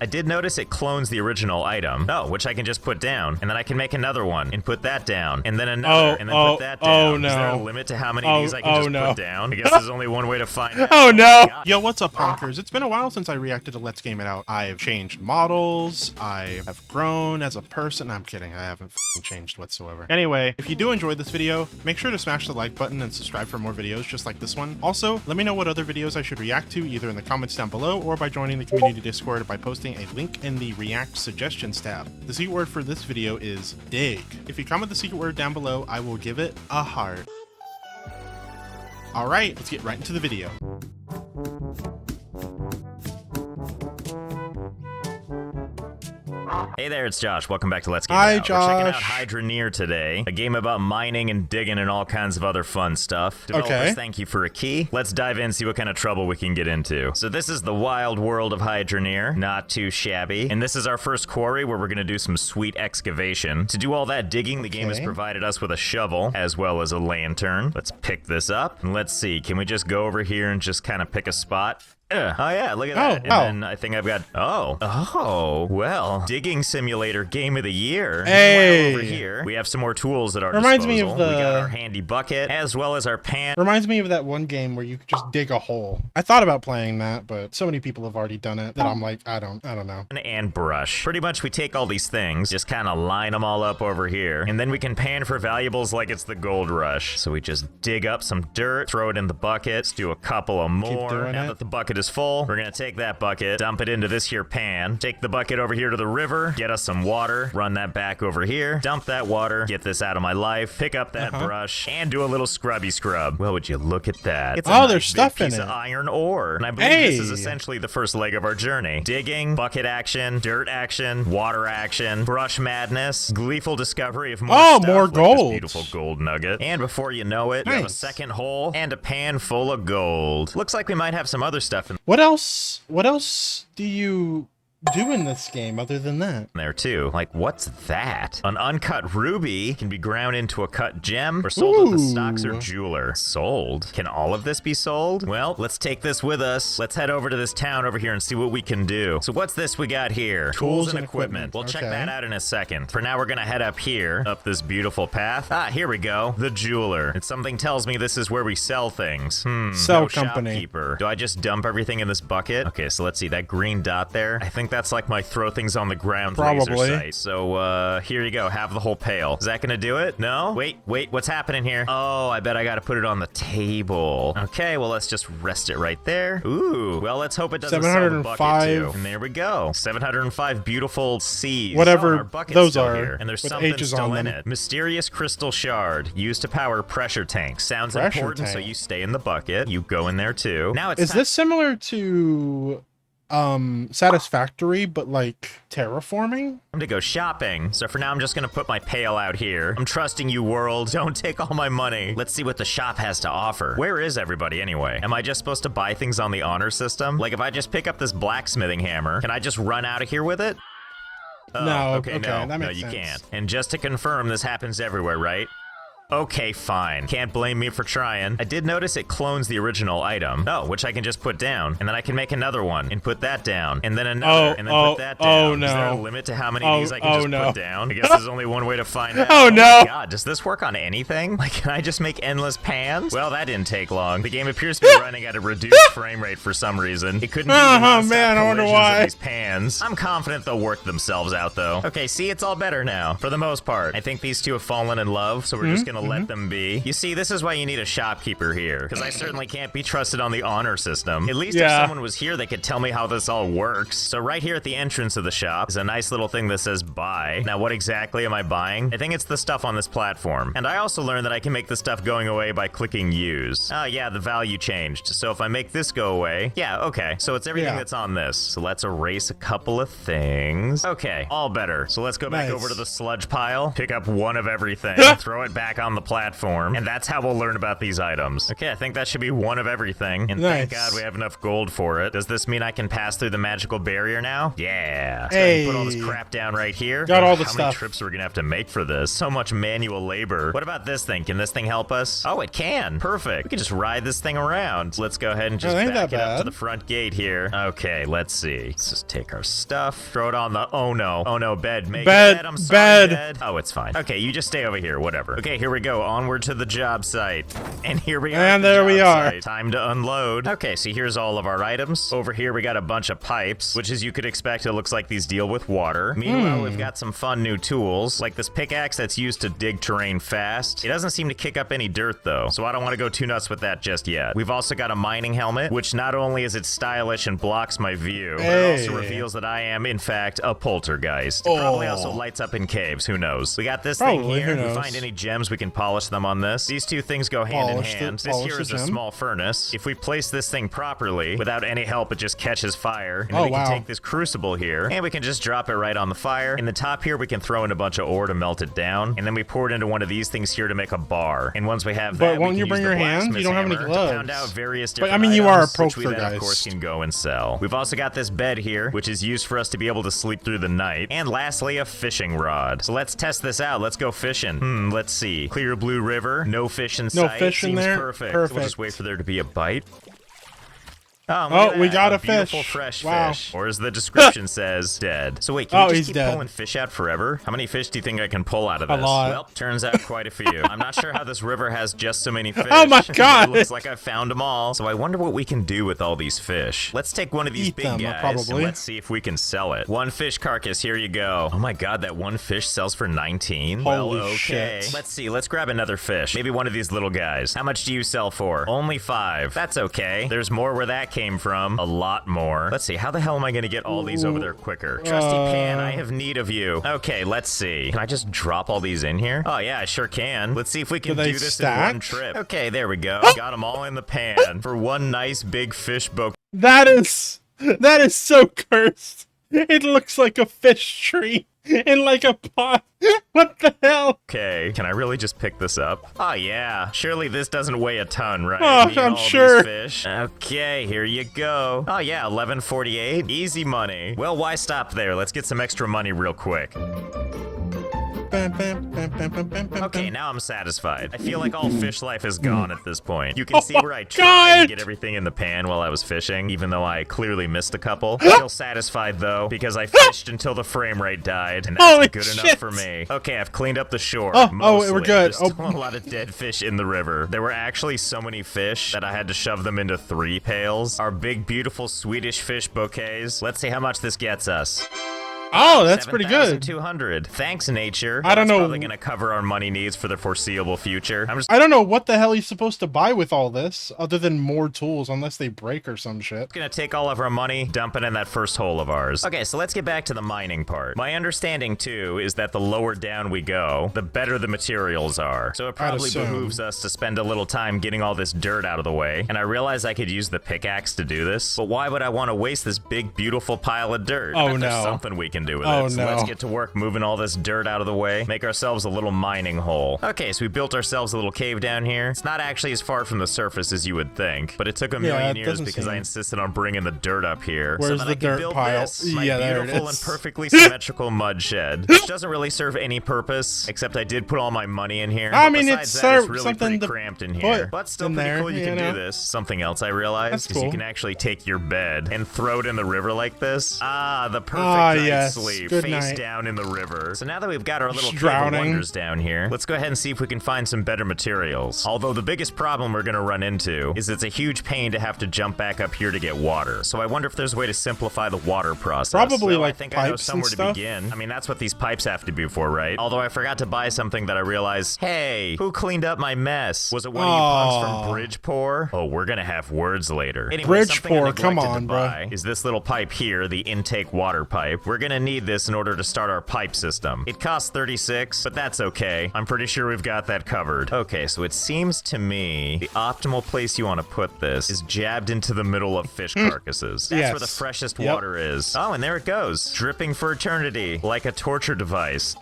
I did notice it clones the original item. Oh, which I can just put down. And then I can make another one and put that down. And then another and then put that down. Oh, no. Is there a limit to how many of these I can just put down? I guess there's only one way to find out. Oh no! God. Yo, what's up, punkers? It's been a while since I reacted to Let's Game It Out. I've changed models. I have grown as a person. I'm kidding. I haven't changed whatsoever. Anyway, if you do enjoy this video, make sure to smash the like button and subscribe for more videos just like this one. Also, let me know what other videos I should react to either in the comments down below or by joining the community Discord by posting a link in the React Suggestions tab. The secret word for this video is dig. If you comment the secret word down below, I will give it a heart. Alright, let's get right into the video. Hey there, it's Josh. Welcome back to Let's Game It Hi, Out. We're checking out Josh. Hydroneer today, a game about mining and digging and all kinds of other fun stuff. Developers, Okay. thank you for a key. Let's dive in and see what kind of trouble we can get into. So this is the wild world of Hydroneer. Not too shabby. And this is our first quarry where we're going to do some sweet excavation. To do all that digging, the game has provided us with a shovel as well as a lantern. Let's pick this up and let's see. Can we just go over here and just kind of pick a spot? Oh yeah, look at that. And then I think I've got, well, digging simulator game of the year. Hey. Over here, we have some more tools at our Reminds disposal. me of the- We got our handy bucket as well as our pan. Reminds me of that one game where you could just dig a hole. I thought about playing that, but so many people have already done it that I'm like, I don't know. And brush. Pretty much we take all these things, just kind of line them all up over here, and then we can pan for valuables like it's the gold rush. So we just dig up some dirt, throw it in the bucket, let's do a couple of more. Now that the bucket is full, we're gonna take that bucket, dump it into this here pan, take the bucket over here to the river, get us some water, run that back over here, dump that water, get this out of my life, pick up that brush, and do a little scrubby scrub. Well, would you look at that? It's a there's stuff big in piece it. of iron ore. And I believe this is essentially the first leg of our journey. Digging, bucket action, dirt action, water action, brush madness, gleeful discovery of more stuff, more like gold. this beautiful gold nugget. And before you know it, you have a second hole and a pan full of gold. Looks like we might have some other stuff in What else do you do in this game other than that? there too. Like, what's that? An uncut ruby can be ground into a cut gem or sold at the stocks or jeweler. Sold? Can all of this be sold? Well, let's take this with us. Let's head over to this town over here and see what we can do. So what's this we got here? Tools and equipment. We'll check that out in a second. For now, we're gonna head up here, up this beautiful path. Ah, here we go. The jeweler. And something tells me this is where we sell things. Sell no company. Shopkeeper. Do I just dump everything in this bucket? Okay, so let's see. That green dot there. I think that's like my throw things on the ground laser sight. So here you go. Have the whole pail. Is that gonna do it? No? Wait. What's happening here? Oh, I bet I gotta put it on the table. Okay, well let's just rest it right there. Ooh. Well, let's hope it doesn't sell the bucket too. And there we go. 705 beautiful C's. Whatever those are. Here. And there's something still in it. Mysterious crystal shard used to power pressure tanks. Sounds important, so you stay in the bucket. You go in there too. Now it's Is this similar to Satisfactory, but like terraforming? time to go shopping. So for now, I'm just gonna put my pail out here. I'm trusting you, world. Don't take all my money. Let's see what the shop has to offer. Where is everybody anyway? Am I just supposed to buy things on the honor system? Like if I just pick up this blacksmithing hammer, can I just run out of here with it? Oh, No, no, that no, makes you sense. can't. And just to confirm, this happens everywhere, right? Okay, fine. Can't blame me for trying. I did notice it clones the original item. Oh, which I can just put down. And then I can make another one and put that down. And then another and then put that down. Oh, no. Is there a limit to how many of these I can just put down? I guess there's only one way to find out. Oh, no. My God, does this work on anything? Like, can I just make endless pans? Well, that didn't take long. The game appears to be running at a reduced frame rate for some reason. It couldn't be man, I wonder why. these pans. I'm confident they'll work themselves out, though. Okay, see, it's all better now, for the most part. I think these two have fallen in love, so we're just gonna let them be. You see, this is why you need a shopkeeper here, because I certainly can't be trusted on the honor system. At least if someone was here, they could tell me how this all works. So right here at the entrance of the shop is a nice little thing that says buy. Now, what exactly am I buying? I think it's the stuff on this platform. And I also learned that I can make the stuff going away by clicking use. Oh yeah, the value changed. So if I make this go away, yeah, okay. So it's everything that's on this. So let's erase a couple of things. Okay, all better. So let's go back over to the sludge pile, pick up one of everything, throw it back on down the platform, and that's how we'll learn about these items. Okay, I think that should be one of everything, and thank God we have enough gold for it. Does this mean I can pass through the magical barrier now? Yeah. So hey. put all this crap down right here. Got all the How stuff. many trips are we gonna have to make for this? So much manual labor. What about this thing? Can this thing help us? Oh, it can. Perfect. We can just ride this thing around. Let's go ahead and just back it up to the front gate here. Okay, let's see. Let's just take our stuff, throw it on the oh no bed. Make bed. I'm sorry, bed. Oh, it's fine. Okay, you just stay over here. Whatever. Okay, here we go. Onward to the job site. And here we are. And there we are. Site. Time to unload. Okay, so here's all of our items. Over here we got a bunch of pipes, which as you could expect, it looks like these deal with water. Meanwhile, we've got some fun new tools, like this pickaxe that's used to dig terrain fast. It doesn't seem to kick up any dirt though, so I don't want to go too nuts with that just yet. We've also got a mining helmet, which not only is it stylish and blocks my view, but it also reveals that I am, in fact, a poltergeist. It probably also lights up in caves, who knows. We got this thing here. If we find any gems, we can polish them on this. These two things go hand in hand. This here is a small furnace. If we place this thing properly, without any help, it just catches fire. And then we can take this crucible here, and we can just drop it right on the fire. In the top here, we can throw in a bunch of ore to melt it down, and then we pour it into one of these things here to make a bar. And once we have that, but won't you bring your hands? You don't have any gloves. Pound out various different but I mean, you are a items, which we then, guys. of course, can go and sell. We've also got this bed here, which is used for us to be able to sleep through the night. And lastly, a fishing rod. So let's test this out. Let's go fishing. Let's see. Clear blue river, no fish in sight. No fish in there. Perfect. So we'll just wait for there to be a bite. Oh, we got a beautiful fish. Fresh fish. Or as the description says, dead. So wait, can you just keep pulling fish out forever? How many fish do you think I can pull out of this? A lot. Well, turns out quite a few. I'm not sure how this river has just so many fish. Oh my God. It looks like I found them all. So I wonder what we can do with all these fish. Let's take one of these big guys and let's see if we can sell it. One fish carcass, here you go. Oh my God, that one fish sells for 19? Holy well, okay. shit. Let's see, let's grab another fish. Maybe one of these little guys. How much do you sell for? Only 5. That's okay. There's more where that came from. A lot more. Let's see, how the hell am I gonna get all these over there quicker? Trusty Pan, I have need of you. Okay, let's see. Can I just drop all these in here? Oh yeah, I sure can. Let's see if we can do this in one trip. Okay, there we go. Got them all in the pan for one nice big fish bouquet. That is so cursed. It looks like a fish tree in like a pot. What the hell? Okay, can I really just pick this up? Oh yeah, surely this doesn't weigh a ton, right? Oh, I'm sure. Fish. Okay, here you go. Oh yeah, 11.48, easy money. Well, why stop there? Let's get some extra money real quick. Okay, now I'm satisfied. I feel like all fish life is gone at this point. You can see where I tried to get everything in the pan while I was fishing, even though I clearly missed a couple. Still satisfied though, because I fished until the frame rate died, and that's good enough for me. Okay, I've cleaned up the shore. Mostly. We're good. There's still a lot of dead fish in the river. There were actually so many fish that I had to shove them into 3 pails. Our big, beautiful Swedish fish bouquets. Let's see how much this gets us. Oh, that's pretty good. 200. Thanks, nature. I don't know. That's probably gonna cover our money needs for the foreseeable future. I don't know what the hell he's supposed to buy with all this, other than more tools, unless they break or some shit. Gonna take all of our money, dump it in that first hole of ours. Okay, so let's get back to the mining part. My understanding too is that the lower down we go, the better the materials are. So it probably behooves us to spend a little time getting all this dirt out of the way. And I realize I could use the pickaxe to do this, but why would I want to waste this big, beautiful pile of dirt? Oh no. There's something we can do with it. So let's get to work moving all this dirt out of the way, make ourselves a little mining hole. Okay, so we built ourselves a little cave down here. It's not actually as far from the surface as you would think, but it took a million years because I insisted on bringing the dirt up here. Where's so that the I could dirt build pile? This, my there beautiful it is. and perfectly symmetrical mud shed, which doesn't really serve any purpose, except I did put all my money in here. I mean, it's really something pretty cramped in here, but still pretty cool. You can do this. Something else I realized is you can actually take your bed and throw it in the river like this. Ah, the perfect night sleep, face down in the river. So now that we've got our little cave of wonders down here, let's go ahead and see if we can find some better materials. Although the biggest problem we're gonna run into is it's a huge pain to have to jump back up here to get water. So I wonder if there's a way to simplify the water process. Probably so like I think pipes I know somewhere to begin. I mean, that's what these pipes have to be for, right? Although I forgot to buy something that I realized, hey, who cleaned up my mess? Was it one of you punks from Bridgeport? Oh, we're gonna have words later. Anyway, Bridgeport, come on, bro. Is this little pipe here, the intake water pipe? We're gonna need this in order to start our pipe system. It costs 36, but that's okay. I'm pretty sure we've got that covered. Okay, so it seems to me the optimal place you want to put this is jabbed into the middle of fish carcasses. That's where the freshest water is. Oh, and there it goes. Dripping for eternity, like a torture device.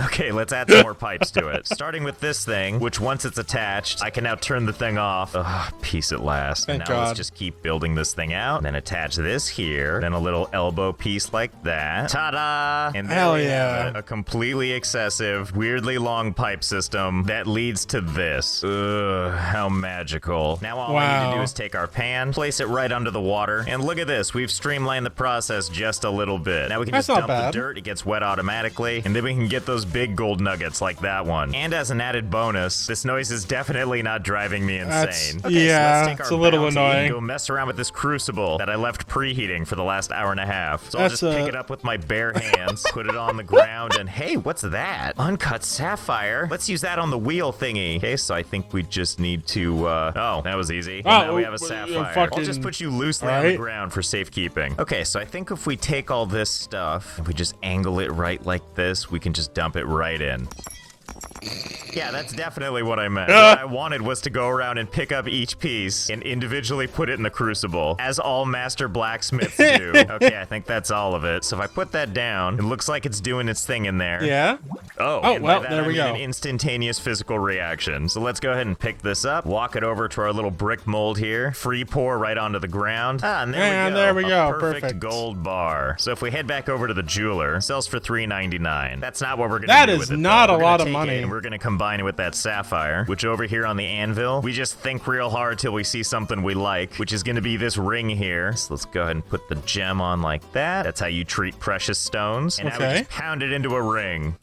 Okay, let's add some more pipes to it. Starting with this thing, which once it's attached, I can now turn the thing off. Ugh, peace at last. Thank now God. let's just keep building this thing out. Then attach this here. Then a little elbow piece like that. Ta-da! And there Hell we yeah. have it. A completely excessive, weirdly long pipe system that leads to this. Ugh, how magical. Now all we need to do is take our pan, place it right under the water, and look at this. We've streamlined the process just a little bit. Now we can That's just not dump bad. the dirt. It gets wet automatically, and then we can get those big gold nuggets like that one. And as an added bonus, this noise is definitely not driving me insane. Okay, yeah, so let's take it's our a little bounty annoying. and go mess around with this crucible that I left preheating for the last hour and a half. So I'll That's just pick it up with my bare hands, put it on the ground, and hey, what's that? Uncut sapphire. Let's use that on the wheel thingy. Okay, so I think we just need to, oh, that was easy. Well, now we have a sapphire. I'll just put you loosely on the ground for safekeeping. Okay, so I think if we take all this stuff, and we just angle it right like this, we can just dump it right in. Yeah, that's definitely what I meant. What I wanted was to go around and pick up each piece and individually put it in the crucible, as all master blacksmiths do. Okay, I think that's all of it. So if I put that down, it looks like it's doing its thing in there. Yeah. Oh, Oh, and well, by that, there I we mean go. an instantaneous physical reaction. So let's go ahead and pick this up, walk it over to our little brick mold here, free pour right onto the ground. Ah, and there we go. A perfect gold bar. So if we head back over to the jeweler, it sells for $3.99. That's not what we're gonna do with it. That is not though. a We're gonna lot of take it money. and we're gonna combine it with that sapphire, which over here on the anvil, we just think real hard till we see something we like, which is gonna be this ring here. So let's go ahead and put the gem on like that. That's how you treat precious stones. And now we Okay. just pound it into a ring.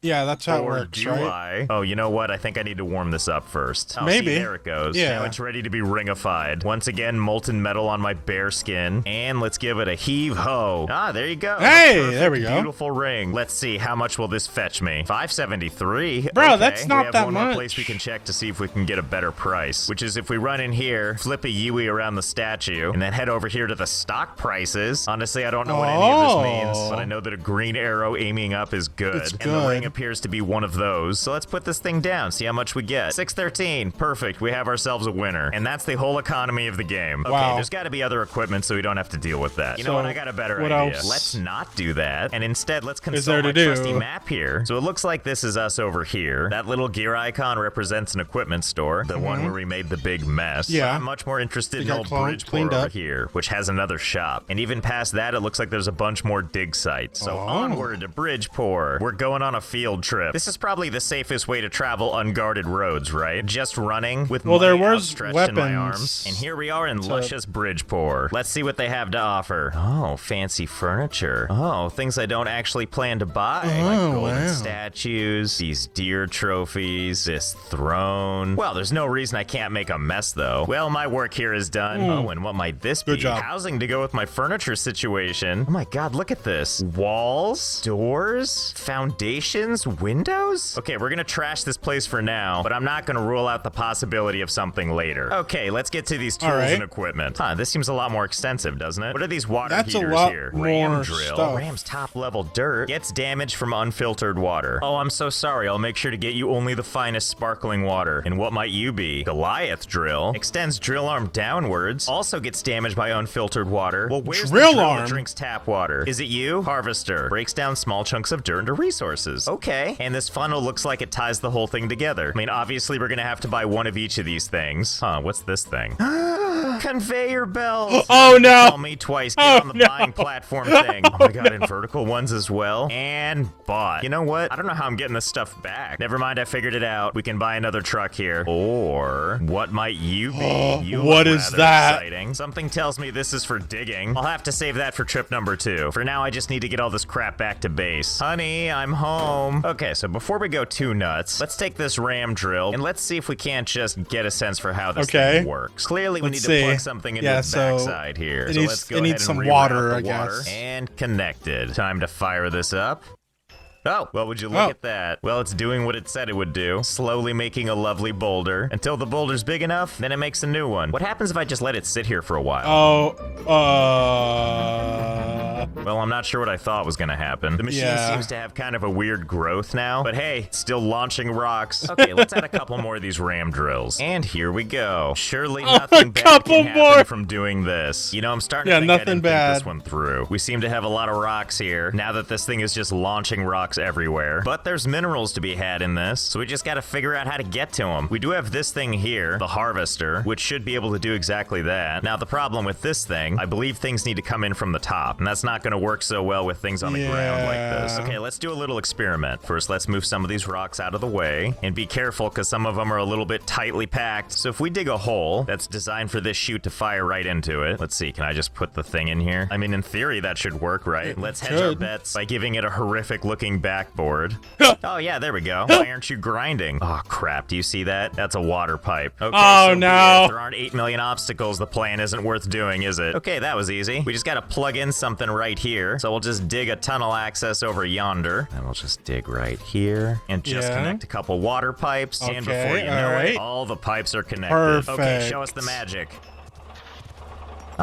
Yeah, that's how it Or works, do right? I? Oh, you know what? I think I need to warm this up first. Oh, Maybe. See, there it goes. Yeah. Now it's ready to be ringified. Once again, molten metal on my bare skin. And let's give it a heave-ho. Ah, there you go. Hey, A perfect, there we go. Beautiful ring. Let's see, how much will this fetch me? $5.73. Bro, Okay. that's not we have that one more much. place we can check to see if we can get a better price. Which is if we run in here, flip a Yui around the statue, and then head over here to the stock prices. Honestly, I don't know what any of this means, but I know that a green arrow aiming up is good. It's And the good. ring appears to be one of those. So let's put this thing down, see how much we get. 613. Perfect. We have ourselves a winner. And that's the whole economy of the game. Okay, Wow. there's got to be other equipment so we don't have to deal with that. You know So, what? I got a better what idea. else Let's not do that. And instead, let's there consult to my do? trusty map here. So it looks like this is us over here. That little gear icon represents an equipment store, the one where we made the big mess. Yeah. But I'm much more interested They in got old cleaned Bridgeport over up. here, which has another shop. And even past that, it looks like there's a bunch more dig sites. So Oh. onward to Bridgeport. We're going on a field trip. This is probably the safest way to travel unguarded roads, right? Just running with Well, there money was outstretched in my weapons arms. And here we are in luscious Bridgeport. Let's see what they have to offer. Oh, fancy furniture. Oh, things I don't actually plan to buy. Like golden statues, these deer trophies, this throne. Well, there's no reason I can't make a mess, though. Well, my work here is done. Oh, and what might this be? Good job. Housing to go with my furniture situation. Oh my god, look at this. Walls, doors, foundations, windows? Okay, we're gonna trash this place for now, but I'm not gonna rule out the possibility of something later. Okay, let's get to these tools right. and equipment. Huh, this seems a lot more extensive, doesn't it? What are these water That's a heaters lot here? more Ram drill. stuff. Ram's top level dirt. Gets damaged from unfiltered water. Oh, I'm so sorry. I'll make sure to get you only the finest sparkling water. And what might you be? Goliath drill. Extends drill arm downwards. Also gets damaged by unfiltered water. Well, where's the Drill drill arm? that drinks tap water? Is it you? Harvester. Breaks down small chunks of dirt into resources. Okay. And this funnel looks like it ties the whole thing together. I mean, obviously we're gonna have to buy one of each of these things. Huh, what's this thing? Conveyor belts. Oh no! Tell me twice. Get on the buying platform thing. Oh my god, and vertical ones as well. And bought. You know what? I don't know how I'm getting this stuff back. Never mind, I figured it out. We can buy another truck here. Or what might you be? You What look is rather that? Exciting. Something tells me this is for digging. I'll have to save that for trip number 2. For now, I just need to get all this crap back to base. Honey, I'm home. Okay, so before we go too nuts, let's take this ram drill and let's see if we can't just get a sense for how this thing works. Clearly, we Let's need to see. plug something into Yeah, the so backside here. it So needs- let's go it ahead needs and some reroute water, the I guess. And connected. Time to fire this up. Oh, well, would you look at that? Well, it's doing what it said it would do, slowly making a lovely boulder. Until the boulder's big enough, then it makes a new one. What happens if I just let it sit here for a while? Oh, Well, I'm not sure what I thought was gonna happen. The machine seems to have kind of a weird growth now, but hey, still launching rocks. Okay, let's add a couple more of these ram drills. And here we go. Surely nothing bad can happen from doing this. You know, I'm starting to think I didn't think this one through. We seem to have a lot of rocks here, now that this thing is just launching rocks everywhere. But there's minerals to be had in this, so we just gotta figure out how to get to them. We do have this thing here, the harvester, which should be able to do exactly that. Now, the problem with this thing, I believe things need to come in from the top, and that's not gonna work so well with things on the ground like this. Okay, let's do a little experiment. First, let's move some of these rocks out of the way, and be careful because some of them are a little bit tightly packed. So if we dig a hole that's designed for this chute to fire right into it, let's see, can I just put the thing in here? I mean, in theory, that should work, right? Let's hedge our bets by giving it a horrific looking backboard. Oh yeah, there we go. Why aren't you grinding? Oh crap, do you see that? That's a water pipe. Okay, oh no. If there aren't 8 million obstacles, the plan isn't worth doing, is it? Okay, that was easy. We just gotta plug in something right here. So we'll just dig a tunnel access over yonder. And we'll just dig right here. And just connect a couple water pipes. And before you know it, all the pipes are connected. Perfect. Okay, show us the magic.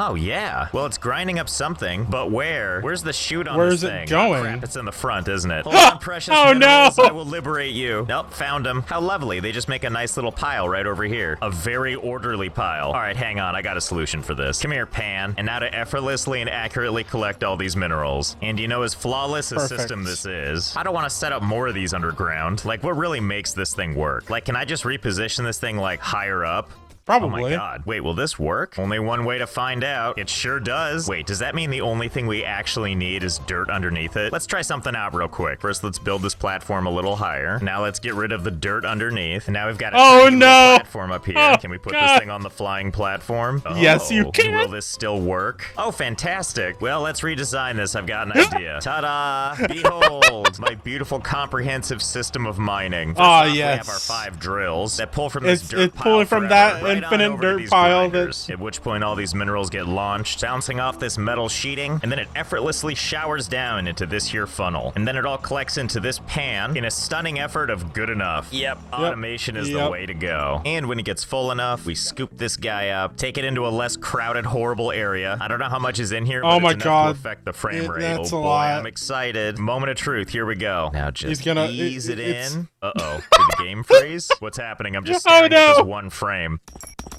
Oh, yeah. Well, it's grinding up something, but where? Where's the chute on this thing? Where's it going? Oh, crap, it's in the front, isn't it? Hold on, precious minerals. I will liberate you. Nope, found them. How lovely. They just make a nice little pile right over here. A very orderly pile. All right, hang on. I got a solution for this. Come here, Pan. And now to effortlessly and accurately collect all these minerals. And you know, as flawless a system this is, I don't want to set up more of these underground. Like, what really makes this thing work? Like, can I just reposition this thing, like, higher up? Probably. Oh my god. Wait, will this work? Only one way to find out. It sure does. Wait, does that mean the only thing we actually need is dirt underneath it? Let's try something out real quick. First, let's build this platform a little higher. Now let's get rid of the dirt underneath. And now we've got a platform up here. Can we put this thing on the flying platform? Oh, yes, you can. Will this still work? Oh, fantastic. Well, let's redesign this. I've got an idea. Ta-da! Behold, my beautiful comprehensive system of mining. Oh, yes. We have our 5 drills that pull from this dirt pile pulling from that right infinite dirt pile. At which point all these minerals get launched, bouncing off this metal sheeting, and then it effortlessly showers down into this here funnel. And then it all collects into this pan in a stunning effort of good enough. Yep, automation is the way to go. And when it gets full enough, we scoop this guy up, take it into a less crowded, horrible area. I don't know how much is in here, but it's enough to affect the frame rate. That's oh boy, I'm excited. Moment of truth, here we go. Now just ease it in. Uh-oh, did the game freeze? What's happening? I'm just staring at this one frame.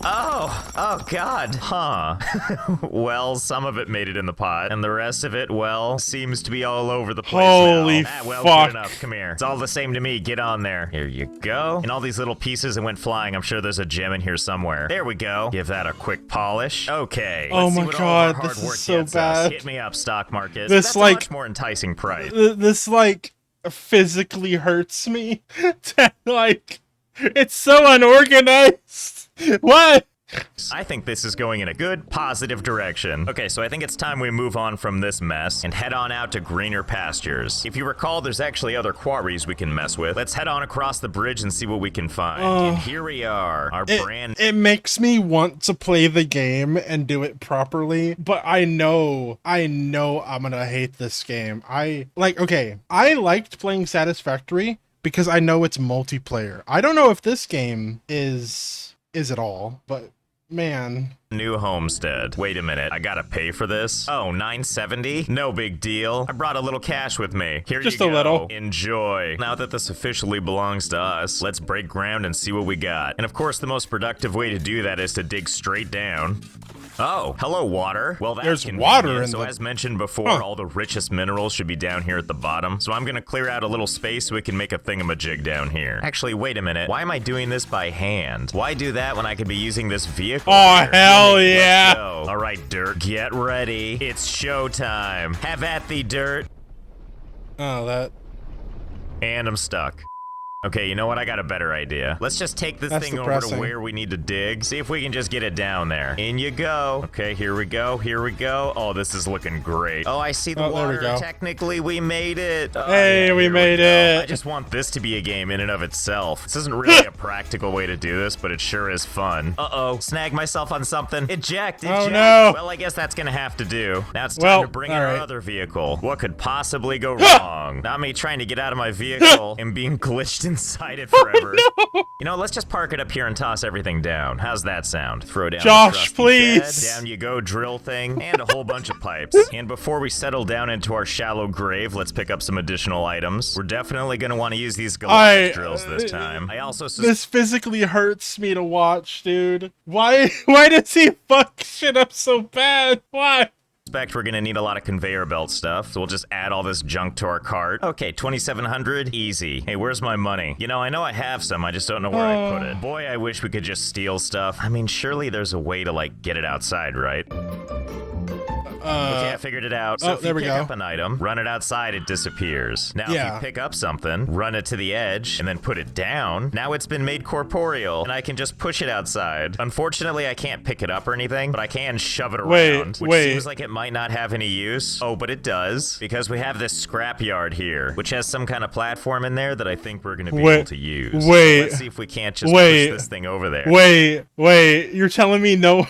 Oh god, huh. Well, some of it made it in the pot, and the rest of it, well, seems to be all over the place Holy now. Well, fuck. good enough, come here. It's all the same to me, get on there. Here you go. And all these little pieces that went flying, I'm sure there's a gem in here somewhere. There we go. Give that a quick polish. Okay, let's see what all of our hard work gets us. Hit me up, stock market. That's a much more enticing price. This, like, physically hurts me. Like, it's so unorganized. What? I think this is going in a good, positive direction. Okay, so I think it's time we move on from this mess and head on out to greener pastures. If you recall, there's actually other quarries we can mess with. Let's head on across the bridge and see what we can find. And here we are, our brand... It makes me want to play the game and do it properly, but I know I'm gonna hate this game. I liked playing Satisfactory because I know it's multiplayer. I don't know if this game is at all, but man. New homestead. Wait a minute, I gotta pay for this? Oh, $9.70? No big deal. I brought a little cash with me. Here Just you go. a little. Enjoy. Now that this officially belongs to us, let's break ground and see what we got. And of course, the most productive way to do that is to dig straight down. Oh, hello, water. Well, that's There's water in so as mentioned before, all the richest minerals should be down here at the bottom. So I'm gonna clear out a little space so we can make a thingamajig down here. Actually, wait a minute. Why am I doing this by hand? Why do that when I could be using this vehicle? Oh, hell yeah. All right, dirt, get ready. It's showtime. Have at thee, dirt. Oh, that. And I'm stuck. Okay, you know what? I got a better idea. Let's just take this thing over to where we need to dig. See if we can just get it down there. In you go. Okay, here we go. Here we go. Oh, this is looking great. Oh, I see the water. Technically, we made it. Oh, hey, yeah, we made it. I just want this to be a game in and of itself. This isn't really a practical way to do this, but it sure is fun. Uh-oh. Snag myself on something. Eject. Oh, no. Well, I guess that's gonna have to do. Now it's time to bring in our other vehicle. What could possibly go wrong? Not me trying to get out of my vehicle and being glitched inside it forever. No. You know, let's just park it up here and toss everything down. How's that sound? Throw down Josh, the trusty please. bed, down you go, drill thing, and a whole bunch of pipes. And before we settle down into our shallow grave, let's pick up some additional items. We're definitely going to want to use these Goliath drills this time. I also This physically hurts me to watch, dude. Why does he fuck shit up so bad? Why? suspect we're gonna need a lot of conveyor belt stuff, so we'll just add all this junk to our cart. Okay, 2,700, easy. Hey, where's my money? You know I have some, I just don't know where I put it. Boy, I wish we could just steal stuff. I mean, surely there's a way to, like, get it outside, right? Okay, I figured it out. So if you pick up an item, run it outside, it disappears. Now, if you pick up something, run it to the edge, and then put it down, now it's been made corporeal, and I can just push it outside. Unfortunately, I can't pick it up or anything, but I can shove it around, which seems like it might not have any use. Oh, but it does, because we have this scrapyard here, which has some kind of platform in there that I think we're going to be able to use. So let's see if we can't just push this thing over there. Wait, you're telling me no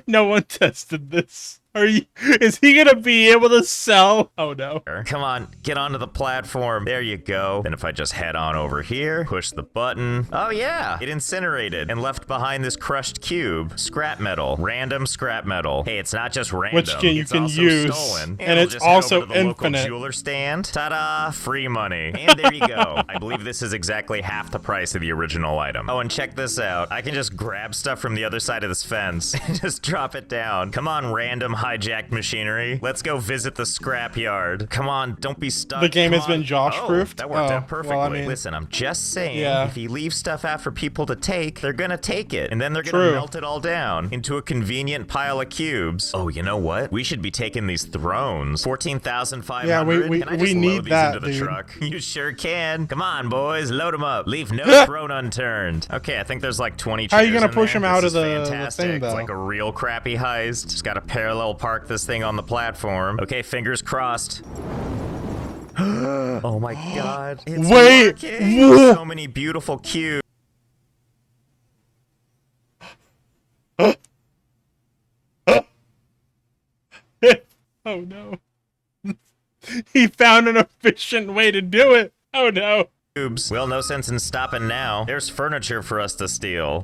one tested this? Is he gonna be able to sell? Oh no. Come on, get onto the platform. There you go. Then if I just head on over here, push the button. Oh yeah, it incinerated and left behind this crushed cube. Scrap metal, random scrap metal. Hey, it's not just random. Which you can use. Stolen. And it's also the infinite. Local jeweler stand. Ta-da, free money. And there you go. I believe this is exactly half the price of the original item. Oh, and check this out. I can just grab stuff from the other side of this fence and just drop it down. Come on, random hijacked machinery. Let's go visit the scrapyard. Come on, don't be stuck. The game has been Josh-proofed? That worked out perfectly. Well, I mean, listen, I'm just saying, if you leave stuff out for people to take, they're gonna take it, and then they're gonna melt it all down into a convenient pile of cubes. Oh, you know what? We should be taking these thrones. 14,500. Yeah, we need that, into the dude. truck? You sure can. Come on, boys, load them up. Leave no throne unturned. Okay, I think there's like 20 chairs. How are you gonna push them him out of the fantastic. thing, though? It's like a real crappy heist. Just gotta parallel park this thing on the platform. Okay, fingers crossed. Oh my god. It's working. So many beautiful cubes. Oh no. He found an efficient way to do it. Oh no. Well, no sense in stopping now. There's furniture for us to steal.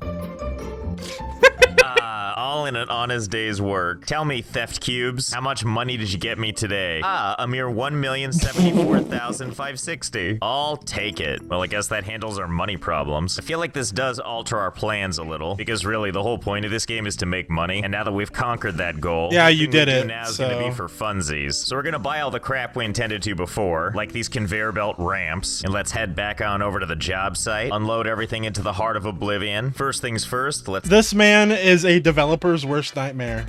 All in an honest day's work. Tell me, theft cubes, how much money did you get me today? A mere 1,074,560. I'll take it. Well, I guess that handles our money problems. I feel like this does alter our plans a little, because really the whole point of this game is to make money, and now that we've conquered that goal, you did it. Now is gonna be for funsies. So we're gonna buy all the crap we intended to before, like these conveyor belt ramps, and let's head back on over to the job site, unload everything into the heart of oblivion. First things first, This man is a developer's worst nightmare.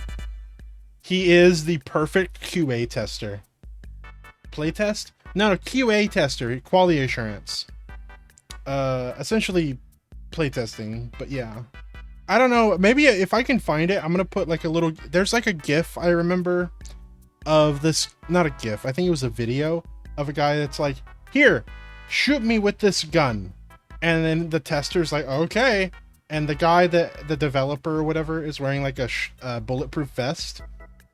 He is the perfect QA tester. Playtest? No, QA tester, quality assurance. Essentially playtesting, but yeah. I don't know, maybe if I can find it, I'm gonna put like a little, there's like a GIF I remember of this, not a GIF, I think it was a video of a guy that's like, here, shoot me with this gun. And then the tester's like, okay. And the guy that the developer or whatever is wearing like a bulletproof vest,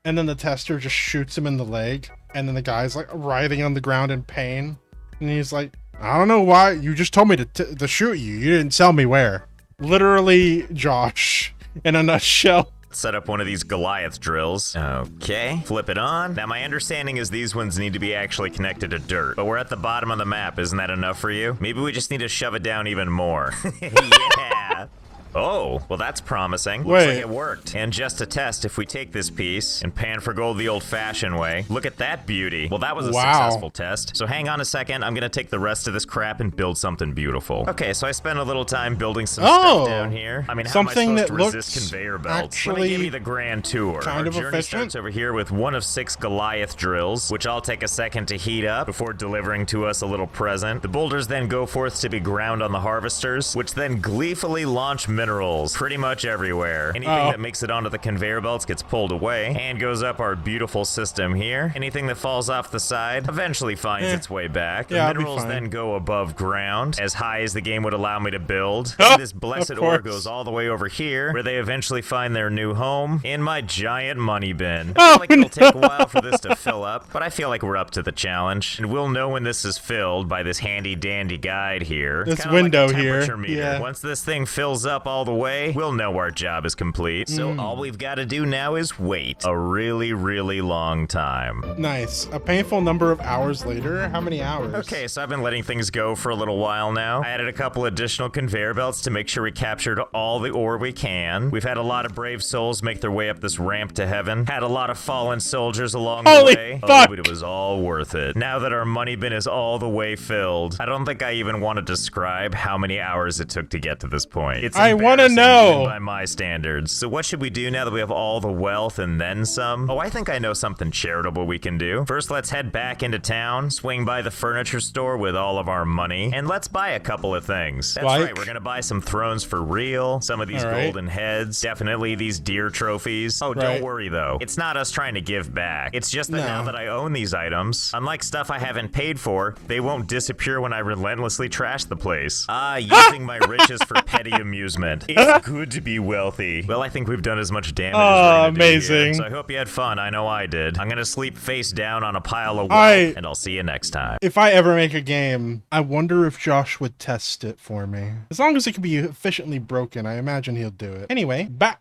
and then the tester just shoots him in the leg, and then the guy's like writhing on the ground in pain, and he's like, I don't know why you just told me to shoot you. You didn't tell me where. Literally, Josh, in a nutshell. Set up one of these Goliath drills. Okay, flip it on. Now my understanding is these ones need to be actually connected to dirt, but we're at the bottom of the map. Isn't that enough for you? Maybe we just need to shove it down even more. Yeah. Oh, well that's promising. Looks like it worked. And just to test, if we take this piece and pan for gold the old-fashioned way, look at that beauty. Well, that was a successful test. So hang on a second, I'm gonna take the rest of this crap and build something beautiful. Okay, so I spent a little time building some stuff down here. I mean, how am I supposed to resist conveyor belts? Let me give you the grand tour. Our journey starts over here with one of 6 Goliath drills, which I'll take a second to heat up before delivering to us a little present. The boulders then go forth to be ground on the harvesters, which then gleefully launch minerals pretty much everywhere. Anything that makes it onto the conveyor belts gets pulled away and goes up our beautiful system here. Anything that falls off the side eventually finds its way back. The minerals then go above ground, as high as the game would allow me to build. And this blessed ore goes all the way over here, where they eventually find their new home in my giant money bin. I feel like it'll take a while for this to fill up, but I feel like we're up to the challenge. And we'll know when this is filled by this handy dandy guide here. This Kinda window like a here. temperature meter. Yeah. Once this thing fills up all the way, we'll know our job is complete. So all we've got to do now is wait a really, really long time. Nice. A painful number of hours later. How many hours? Okay, so I've been letting things go for a little while now. I added a couple additional conveyor belts to make sure we captured all the ore we can. We've had a lot of brave souls make their way up this ramp to heaven. Had a lot of fallen soldiers along the way. Fuck. Oh, but it was all worth it. Now that our money bin is all the way filled, I don't think I even want to describe how many hours it took to get to this point. It's I want to embarrassing know. even by my standards. So what should we do now that we have all the wealth and then some? Oh, I think I know something charitable we can do. First, let's head back into town, swing by the furniture store with all of our money, and let's buy a couple of things. That's right, we're gonna buy some thrones for real, some of these golden heads, definitely these deer trophies. Oh, don't worry though. It's not us trying to give back. It's just that now that I own these items, unlike stuff I haven't paid for, they won't disappear when I relentlessly trash the place. Using my riches for petty amusement. It's good to be wealthy. Well, I think we've done as much damage as we're gonna do here, so I hope you had fun. I know I did. I'm gonna sleep face down on a pile of wealth, and I'll see you next time. If I ever make a game, I wonder if Josh would test it for me. As long as it can be efficiently broken, I imagine he'll do it. Anyway, back.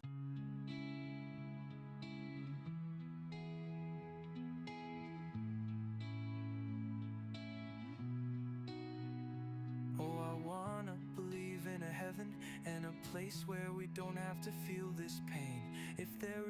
Oh, I wanna believe in a heaven and a place where we don't have to feel this pain. If there is